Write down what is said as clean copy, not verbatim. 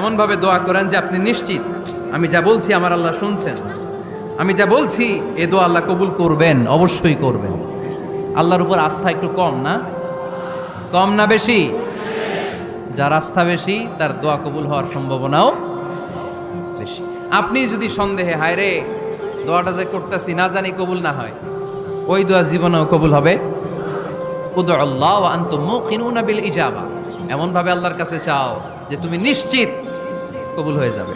এমনভাবে দোয়া করেন যে আপনি নিশ্চিত আমি যা বলছি আমার আল্লাহ শুনছেন, আমি যা বলছি এ দোয়া আল্লাহ কবুল করবেন, অবশ্যই করবেন। আল্লাহর উপর আস্থা একটু কম না? কম না বেশি? যার আস্থা বেশি তার দোয়া কবুল হওয়ার সম্ভাবনাও বেশি। আপনি যদি সন্দেহে হায় রে দোয়াটা যে করতেছি না জানি কবুল না হয়, ওই দোয়া জীবনেও কবুল হবে। উদু আল্লাহ ওয়া আনতুম মুকিনুনা বিল ইজাবা, এমন ভাবে আল্লাহর কাছে চাও যে তুমি নিশ্চিত কবুল হয়ে যাবে।